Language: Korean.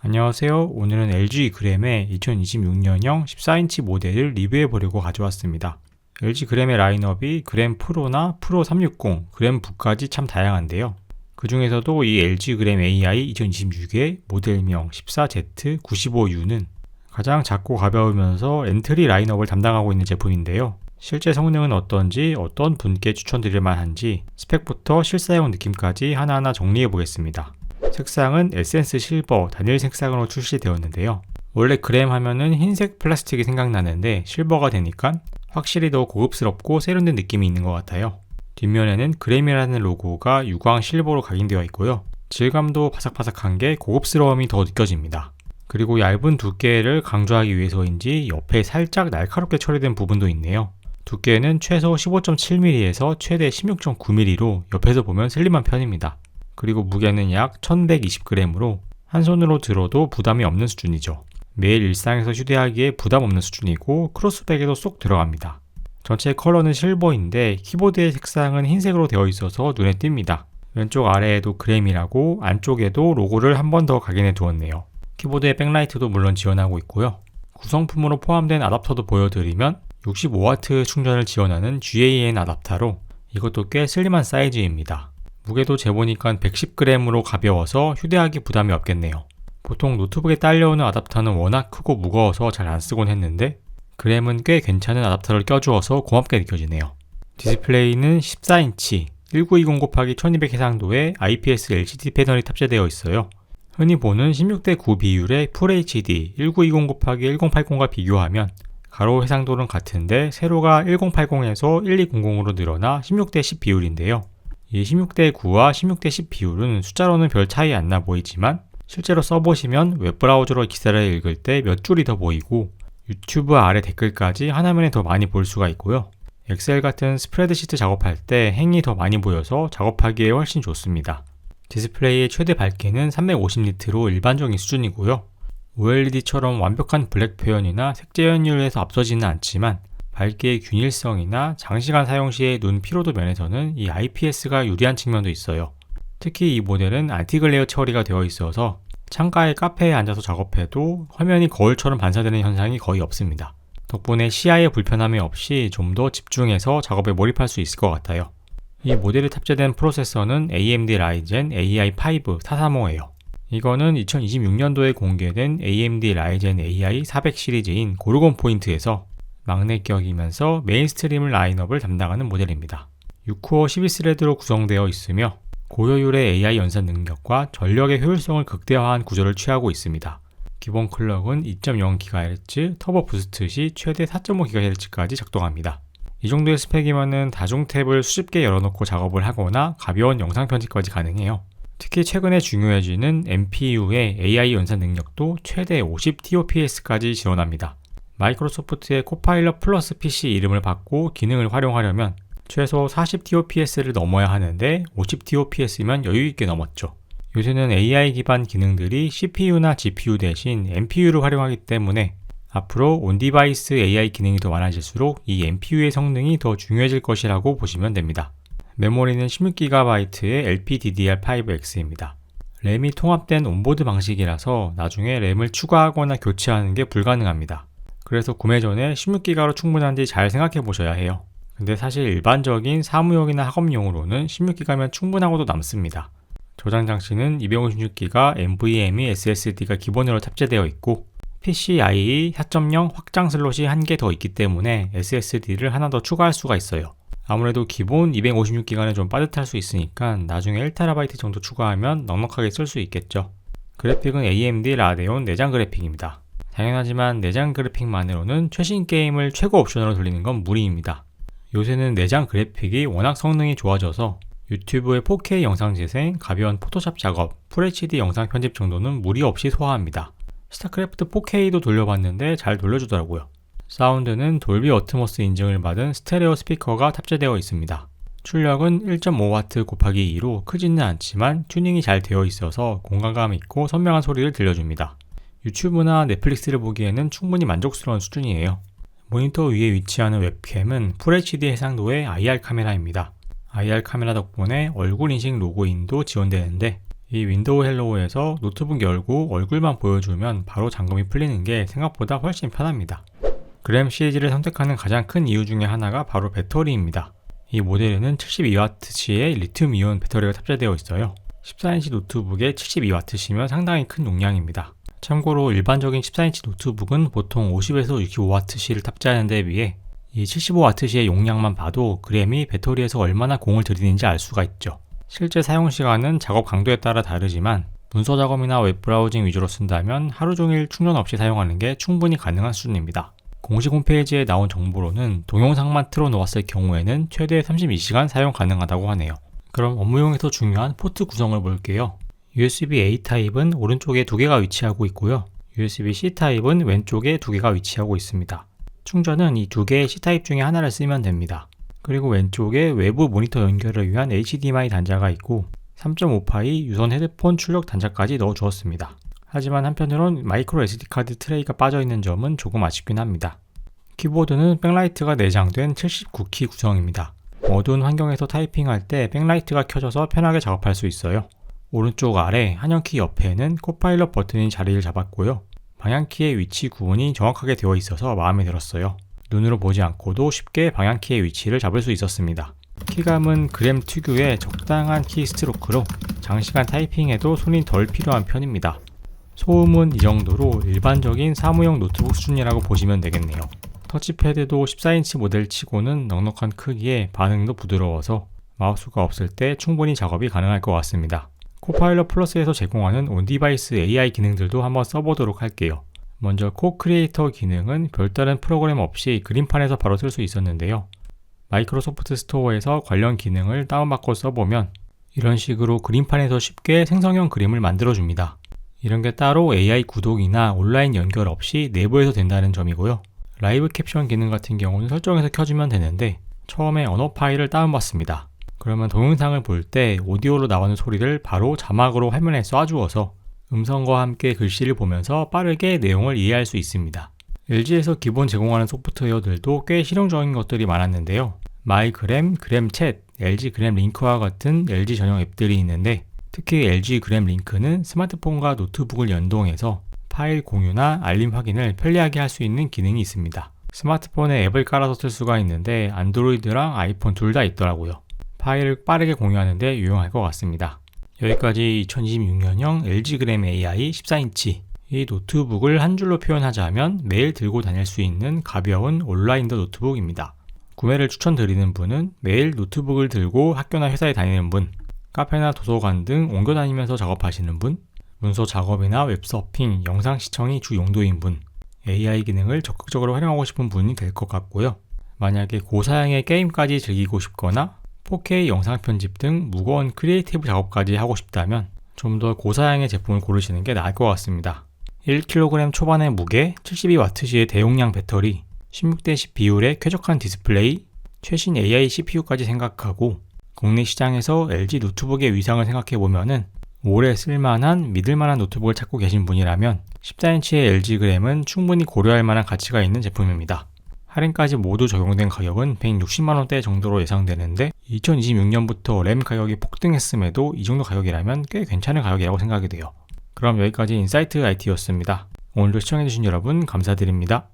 안녕하세요. 오늘은 LG 그램의 2026년형 14인치 모델을 리뷰해보려고 가져왔습니다. LG 그램의 라인업이 그램 프로나 프로 360, 그램 부까지 참 다양한데요. 그 중에서도 이 LG 그램 AI 2026의 모델명 14Z95U는 가장 작고 가벼우면서 엔트리 라인업을 담당하고 있는 제품인데요. 실제 성능은 어떤지, 어떤 분께 추천드릴 만한지, 스펙부터 실사용 느낌까지 하나하나 정리해 보겠습니다. 색상은 에센스 실버 단일 색상으로 출시되었는데요. 원래 그램 하면은 흰색 플라스틱이 생각나는데 실버가 되니까 확실히 더 고급스럽고 세련된 느낌이 있는 것 같아요. 뒷면에는 그램이라는 로고가 유광 실버로 각인되어 있고요. 질감도 바삭바삭한 게 고급스러움이 더 느껴집니다. 그리고 얇은 두께를 강조하기 위해서인지 옆에 살짝 날카롭게 처리된 부분도 있네요. 두께는 최소 15.7mm에서 최대 16.9mm로 옆에서 보면 슬림한 편입니다. 그리고 무게는 약 1120g으로 한 손으로 들어도 부담이 없는 수준이죠. 매일 일상에서 휴대하기에 부담 없는 수준이고 크로스백에도 쏙 들어갑니다. 전체 컬러는 실버인데 키보드의 색상은 흰색으로 되어 있어서 눈에 띕니다. 왼쪽 아래에도 그램이라고 안쪽에도 로고를 한 번 더 각인해 두었네요. 키보드의 백라이트도 물론 지원하고 있고요. 구성품으로 포함된 아답터도 보여드리면 65W 충전을 지원하는 GAN 아답터로 이것도 꽤 슬림한 사이즈입니다. 무게도 재보니까 110g으로 가벼워서 휴대하기 부담이 없겠네요. 보통 노트북에 딸려오는 아답터는 워낙 크고 무거워서 잘 안 쓰곤 했는데 그램은 꽤 괜찮은 아답터를 껴주어서 고맙게 느껴지네요. 디스플레이는 14인치 1920x1200 해상도의 IPS LCD 패널이 탑재되어 있어요. 흔히 보는 16:9 비율의 FHD 1920x1080과 비교하면 가로 해상도는 같은데 세로가 1080에서 1200으로 늘어나 16:10 비율인데요. 이 16:9와 16:10 비율은 숫자로는 별 차이 안 나 보이지만 실제로 써보시면 웹브라우저로 기사를 읽을 때 몇 줄이 더 보이고 유튜브 아래 댓글까지 하나면에 더 많이 볼 수가 있고요. 엑셀 같은 스프레드시트 작업할 때 행이 더 많이 보여서 작업하기에 훨씬 좋습니다. 디스플레이의 최대 밝기는 350니트로 일반적인 수준이고요. OLED처럼 완벽한 블랙 표현이나 색재 연율에서 앞서지는 않지만 밝기의 균일성이나 장시간 사용 시의 눈 피로도 면에서는 이 IPS가 유리한 측면도 있어요. 특히 이 모델은 안티글레어 처리가 되어 있어서 창가의 카페에 앉아서 작업해도 화면이 거울처럼 반사되는 현상이 거의 없습니다. 덕분에 시야의 불편함이 없이 좀 더 집중해서 작업에 몰입할 수 있을 것 같아요. 이 모델에 탑재된 프로세서는 AMD Ryzen AI5 435예요. 이거는 2026년도에 공개된 AMD Ryzen AI 400 시리즈인 고르곤 포인트에서 막내격이면서 메인스트림 라인업을 담당하는 모델입니다. 6코어 12스레드로 구성되어 있으며 고효율의 AI 연산 능력과 전력의 효율성을 극대화한 구조를 취하고 있습니다. 기본 클럭은 2.0GHz, 터보 부스트 시 최대 4.5GHz까지 작동합니다. 이 정도의 스펙이면은 다중 탭을 수십 개 열어놓고 작업을 하거나 가벼운 영상 편집까지 가능해요. 특히 최근에 중요해지는 NPU의 AI 연산 능력도 최대 50TOPS까지 지원합니다. 마이크로소프트의 코파일럿 플러스 PC 이름을 받고 기능을 활용하려면 최소 40TOPS를 넘어야 하는데 50TOPS면 여유있게 넘었죠. 요새는 AI 기반 기능들이 CPU나 GPU 대신 NPU를 활용하기 때문에 앞으로 온디바이스 AI 기능이 더 많아질수록 이 NPU의 성능이 더 중요해질 것이라고 보시면 됩니다. 메모리는 16GB의 LPDDR5X입니다. 램이 통합된 온보드 방식이라서 나중에 램을 추가하거나 교체하는 게 불가능합니다. 그래서 구매 전에 16GB로 충분한지 잘 생각해 보셔야 해요. 근데 사실 일반적인 사무용이나 학업용으로는 16GB면 충분하고도 남습니다. 저장 장치는 256GB NVMe SSD가 기본으로 탑재되어 있고 PCIe 4.0 확장 슬롯이 한 개 더 있기 때문에 SSD를 하나 더 추가할 수가 있어요. 아무래도 기본 256GB는 좀 빠듯할 수 있으니까 나중에 1TB 정도 추가하면 넉넉하게 쓸 수 있겠죠. 그래픽은 AMD 라데온 내장 그래픽입니다. 당연하지만 내장 그래픽만으로는 최신 게임을 최고 옵션으로 돌리는 건 무리입니다. 요새는 내장 그래픽이 워낙 성능이 좋아져서 유튜브의 4K 영상 재생, 가벼운 포토샵 작업, FHD 영상 편집 정도는 무리 없이 소화합니다. 스타크래프트 4K도 돌려봤는데 잘 돌려주더라고요. 사운드는 돌비 어트모스 인증을 받은 스테레오 스피커가 탑재되어 있습니다. 출력은 1.5W 곱하기 2로 크지는 않지만 튜닝이 잘 되어 있어서 공간감 있고 선명한 소리를 들려줍니다. 유튜브나 넷플릭스를 보기에는 충분히 만족스러운 수준이에요. 모니터 위에 위치하는 웹캠은 FHD 해상도의 IR 카메라입니다. IR 카메라 덕분에 얼굴 인식 로그인도 지원되는데 이 윈도우 헬로우에서 노트북 열고 얼굴만 보여주면 바로 잠금이 풀리는 게 생각보다 훨씬 편합니다. 그램 시리즈를 선택하는 가장 큰 이유 중에 하나가 바로 배터리입니다. 이 모델에는 72W의 리튬이온 배터리가 탑재되어 있어요. 14인치 노트북에 72W면 상당히 큰 용량입니다. 참고로 일반적인 14인치 노트북은 보통 50에서 65W를 탑재하는 데 비해 이 75W의 용량만 봐도 그램이 배터리에서 얼마나 공을 들이는지 알 수가 있죠. 실제 사용 시간은 작업 강도에 따라 다르지만 문서 작업이나 웹 브라우징 위주로 쓴다면 하루 종일 충전 없이 사용하는 게 충분히 가능한 수준입니다. 공식 홈페이지에 나온 정보로는 동영상만 틀어놓았을 경우에는 최대 32시간 사용 가능하다고 하네요. 그럼 업무용에서 중요한 포트 구성을 볼게요. USB-A 타입은 오른쪽에 2개가 위치하고 있고요. USB-C 타입은 왼쪽에 2개가 위치하고 있습니다. 충전은 이 2개의 C타입 중에 하나를 쓰면 됩니다. 그리고 왼쪽에 외부 모니터 연결을 위한 HDMI 단자가 있고 3.5파이 유선 헤드폰 출력 단자까지 넣어 주었습니다. 하지만 한편으론 마이크로 SD카드 트레이가 빠져있는 점은 조금 아쉽긴 합니다. 키보드는 백라이트가 내장된 79키 구성입니다. 어두운 환경에서 타이핑할 때 백라이트가 켜져서 편하게 작업할 수 있어요. 오른쪽 아래 한영키 옆에는 코파일럿 버튼이 자리를 잡았고요. 방향키의 위치 구분이 정확하게 되어 있어서 마음에 들었어요. 눈으로 보지 않고도 쉽게 방향키의 위치를 잡을 수 있었습니다. 키감은 그램 특유의 적당한 키 스트로크로 장시간 타이핑에도 손이 덜 필요한 편입니다. 소음은 이 정도로 일반적인 사무용 노트북 수준이라고 보시면 되겠네요. 터치패드도 14인치 모델 치고는 넉넉한 크기에 반응도 부드러워서 마우스가 없을 때 충분히 작업이 가능할 것 같습니다. 코파일럿 플러스에서 제공하는 온디바이스 AI 기능들도 한번 써보도록 할게요. 먼저 코-크리에이터 기능은 별다른 프로그램 없이 그림판에서 바로 쓸 수 있었는데요. 마이크로소프트 스토어에서 관련 기능을 다운받고 써보면 이런 식으로 그림판에서 쉽게 생성형 그림을 만들어줍니다. 이런 게 따로 AI 구독이나 온라인 연결 없이 내부에서 된다는 점이고요. 라이브 캡션 기능 같은 경우는 설정해서 켜주면 되는데 처음에 언어 파일을 다운받습니다. 그러면 동영상을 볼 때 오디오로 나오는 소리를 바로 자막으로 화면에 쏴주어서 음성과 함께 글씨를 보면서 빠르게 내용을 이해할 수 있습니다. LG에서 기본 제공하는 소프트웨어들도 꽤 실용적인 것들이 많았는데요. 마이그램, 그램챗, LG 그램 링크와 같은 LG 전용 앱들이 있는데 특히 LG 그램 링크는 스마트폰과 노트북을 연동해서 파일 공유나 알림 확인을 편리하게 할 수 있는 기능이 있습니다. 스마트폰에 앱을 깔아서 쓸 수가 있는데 안드로이드랑 아이폰 둘 다 있더라고요. 파일을 빠르게 공유하는데 유용할 것 같습니다. 여기까지 2026년형 LG 그램 AI 14인치 이 노트북을 한 줄로 표현하자면 매일 들고 다닐 수 있는 가벼운 올라인더 노트북입니다. 구매를 추천드리는 분은 매일 노트북을 들고 학교나 회사에 다니는 분, 카페나 도서관 등 옮겨 다니면서 작업하시는 분, 문서 작업이나 웹서핑, 영상 시청이 주 용도인 분, AI 기능을 적극적으로 활용하고 싶은 분이 될 것 같고요. 만약에 고사양의 게임까지 즐기고 싶거나 4K 영상 편집 등 무거운 크리에이티브 작업까지 하고 싶다면 좀 더 고사양의 제품을 고르시는 게 나을 것 같습니다. 1kg 초반의 무게, 72W의 대용량 배터리, 16:10 비율의 쾌적한 디스플레이, 최신 AI CPU까지 생각하고 국내 시장에서 LG 노트북의 위상을 생각해보면은 오래 쓸만한 믿을만한 노트북을 찾고 계신 분이라면 14인치의 LG 그램은 충분히 고려할 만한 가치가 있는 제품입니다. 할인까지 모두 적용된 가격은 160만원대 정도로 예상되는데 2026년부터 램 가격이 폭등했음에도 이 정도 가격이라면 꽤 괜찮은 가격이라고 생각이 돼요. 그럼 여기까지 인사이트 IT였습니다. 오늘도 시청해주신 여러분 감사드립니다.